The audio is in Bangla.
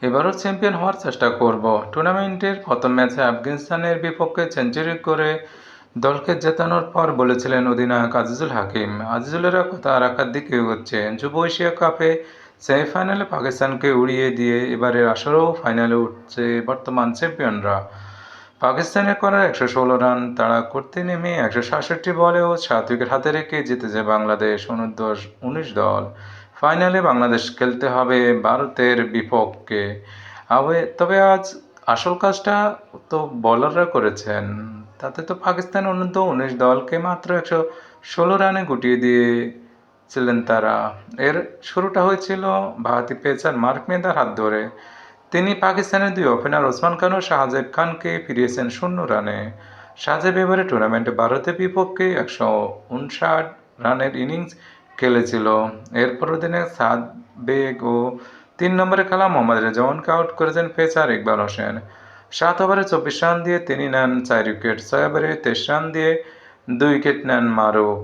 এবারও চ্যাম্পিয়ন হওয়ার চেষ্টা করব। টুর্নামেন্টের প্রথম ম্যাচে আফগানিস্তানের বিপক্ষে সেঞ্চুরি করে দলকে জেতানোর পর বলেছিলেন অধিনায়ক আজিজুল হাকিম। আজিজুলেরা কথা রাখার দিকে এগোচ্ছে। যুব এশিয়া কাপে সেমিফাইনালে পাকিস্তানকে উড়িয়ে দিয়ে এবারের আসরেও ফাইনালে উঠছে বর্তমান চ্যাম্পিয়নরা। পাকিস্তানের করা ১১৬ রান তাড়া করতে নেমে ১৬৭ বলেও ৭ উইকেট হাতে রেখে জিতেছে বাংলাদেশ অনূর্ধ্ব-১৯ দল। ফাইনালে বাংলাদেশ খেলতে হবে ভারতের বিপক্ষে। তবে আজ আসল কাজটা তো বোলাররা করেছেন। তাতে তো পাকিস্তান অনূর্ধ্ব-১৯ দলকে মাত্র ১১৬ রানে গুটিয়ে দিয়েছিলেন তারা। এর শুরুটা হয়েছিল ভারতীয় পেসার মার্ক মেহতার হাত ধরে। তিনি পাকিস্তানের দুই ওপেনার ওসমান খান ও শাহজাদ খানকে ফিরিয়েছেন ০ রানে। শাহজাদ এবারে টুর্নামেন্টে ভারতের বিপক্ষে ১৫৯ রানের ইনিংস খেলেছিল। এরপরের দিনে সাদ বেগ ও ৩ নম্বরে খেলা মোহাম্মদ রেজওয়ানকে আউট করেছেন পেসার ইকবাল হোসেন। ৭ ওভারে ২৪ রান দিয়ে তিনি নেন ৪ উইকেট। ৬ ওভারে ২৩ রান দিয়ে ২ উইকেট নেন মারুফ।